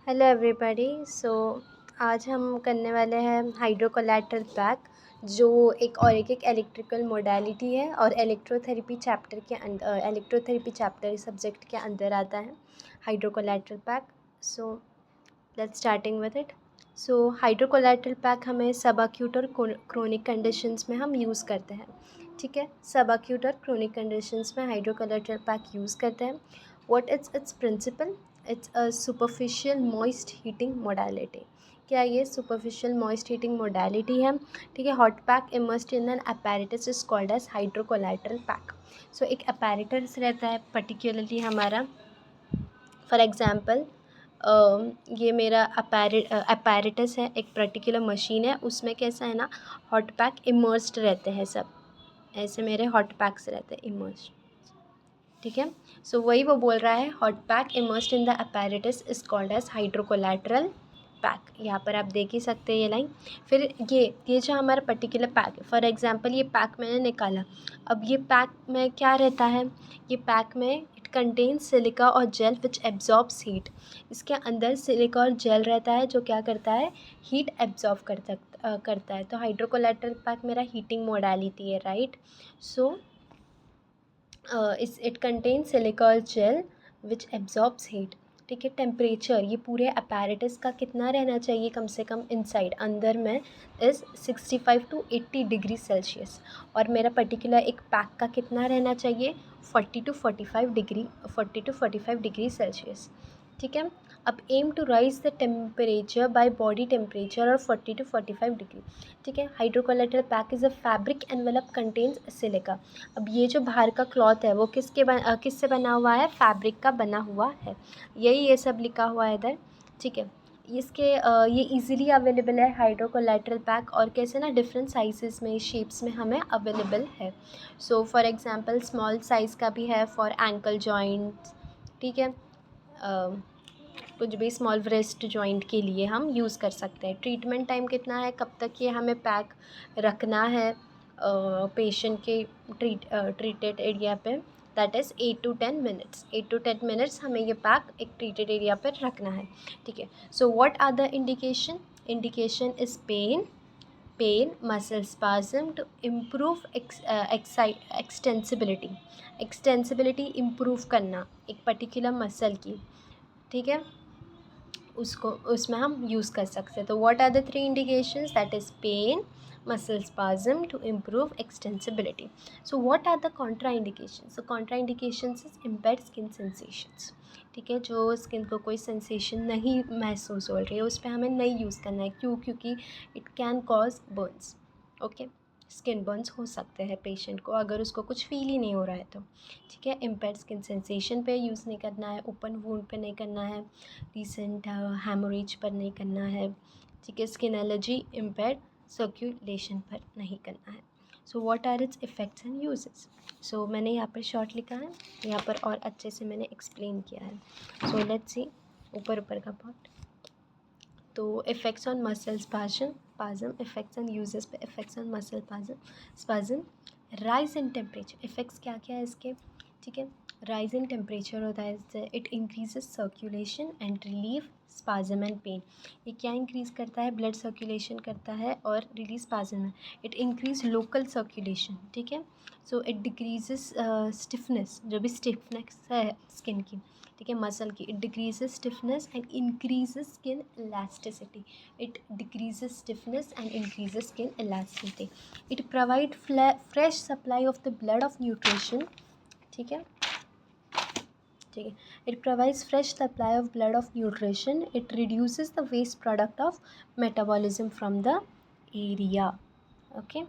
Hello everybody. आज हम करने वाले हैं हाइड्रोकोलैटरल पैक, जो एक इलेक्ट्रिकल मोडालिटी है और इलेक्ट्रोथेरेपी चैप्टर सब्जेक्ट के अंदर आता है hydrocollateral pack. So let's starting with it. Hydrocollateral pack हमें सब एक्यूट और क्रोनिक कंडीशंस में हम यूज़ करते हैं। ठीक है, सब एक्यूट और क्रोनिक कंडीशंस में हाइड्रोकोलैटरल पैक यूज़ करते हैं। What is its principle? It's a superficial moist heating modality. क्या ये सुपरफिशियल मॉइस्ट हीटिंग मोडालिटी है? ठीक है। Hot pack immersed in an apparatus is called as hydrocollateral pack. एक अपैरेटस रहता है पर्टिकुलरली हमारा। फॉर एग्ज़ाम्पल, ये मेरा अपैरेटस है, एक पर्टिकुलर मशीन है, उसमें कैसा है ना, हॉट पैक इमर्स्ड रहते हैं। सब ऐसे मेरे हॉट पैक्स रहते हैं इमर्स्ड। ठीक है। वही वो बोल रहा है, hot pack immersed in the apparatus is called as hydrocollateral pack. यहाँ पर आप देख ही सकते हैं ये लाइन। फिर ये जो हमारा पर्टिकुलर पैक है, फॉर एग्जांपल ये पैक मैंने निकाला। अब ये पैक में क्या रहता है? ये पैक में इट कंटेन्स सिलिका और जेल विच एब्जॉर्ब्स हीट। इसके अंदर सिलिका और जेल रहता है जो क्या करता है? हीट एब्जॉर्ब करता है। तो हाइड्रोकोलैटरल पैक मेरा हीटिंग मोडालिटी है, राइट। इट कंटेन सिलिका और जेल विच एब्जॉर्ब्स हीट। ठीक है। टेम्परेचर ये पूरे अपैरेटस का कितना रहना चाहिए कम से कम इनसाइड अंदर में इज़ 65 to 80 डिग्री सेल्सियस। और मेरा पर्टिकुलर एक पैक का कितना रहना चाहिए? 40 to 45 डिग्री सेल्सियस। ठीक है। अब aim to rise the temperature by body temperature और 40 to 45 डिग्री। ठीक है। Hydrocollateral pack is a fabric envelope contains silica. अब ये जो बाहर का क्लॉथ है वो किससे बना हुआ है? फैब्रिक का बना हुआ है। ये सब लिखा हुआ है इधर। ठीक है। ये इजीली अवेलेबल है हाइड्रोकोलैटरल पैक, और कैसे ना डिफरेंट साइज़ में, शेप्स में हमें अवेलेबल है। फॉर एग्जांपल स्मॉल साइज़ का भी है फॉर एंकल जॉइंट्स। ठीक है। कुछ भी स्मॉल व्रिस्ट जॉइंट के लिए हम यूज़ कर सकते हैं। ट्रीटमेंट टाइम कितना है, कब तक ये हमें पैक रखना है पेशेंट के ट्रीटेड एरिया पे? That is 8 to 10 minutes. 8 to 10 minutes हमें ये पैक एक ट्रीटेड एरिया पर रखना है। ठीक है। What are the indication is pain, muscle spasm to improve extensibility improve करना एक पर्टिकुलर मसल की। ठीक है, उसमें हम यूज़ कर सकते हैं। तो what are the 3 indications? That is pain, muscle spasm to improve extensibility. What are the contra indications? Contra indications is impaired skin sensations. ठीक है, जो स्किन को कोई सेंसेशन नहीं महसूस हो रही है उस पर हमें नहीं यूज़ करना है। क्योंकि it can cause Burns. Okay, skin Burns हो सकते हैं पेशेंट को अगर उसको कुछ फील ही नहीं हो रहा है तो। ठीक है। इम्पेयर्ड स्किन सेंसेशन पे यूज़ नहीं करना है, ओपन वूंड पे नहीं करना है, रिसेंट हेमोरेज पर नहीं करना है। ठीक है। स्किन एलर्जी, इम्पेयर्ड सर्कुलेशन पर नहीं करना है। What are its effects and uses? मैंने यहाँ पर शॉर्ट लिखा है, यहाँ पर और अच्छे से मैंने एक्सप्लेन किया है। लेट्स सी ऊपर का पार्ट। तो effects on muscle spasm, effects on uses पे, effects on muscle spasm, rise in temperature. Effects क्या क्या है इसके? ठीक है। राइज इन टेम्परेचर होता है, it increases circulation and relieve spasm and pain. ये क्या इंक्रीज़ करता है? ब्लड सर्कुलेशन करता है और रिलीज स्पाज्म है। It increase local circulation. ठीक है। इट डिक्रीजेस स्टिफनेस, जो भी स्टिफनेस है स्किन की, ठीक है, मसल की, it decreases stiffness and increases skin elasticity. It decreases stiffness and increases skin elasticity. It provide fresh supply of the blood of nutrition. ठीक है। It provides fresh supply of blood of nutrition. It reduces the waste product of metabolism from the area. Okay.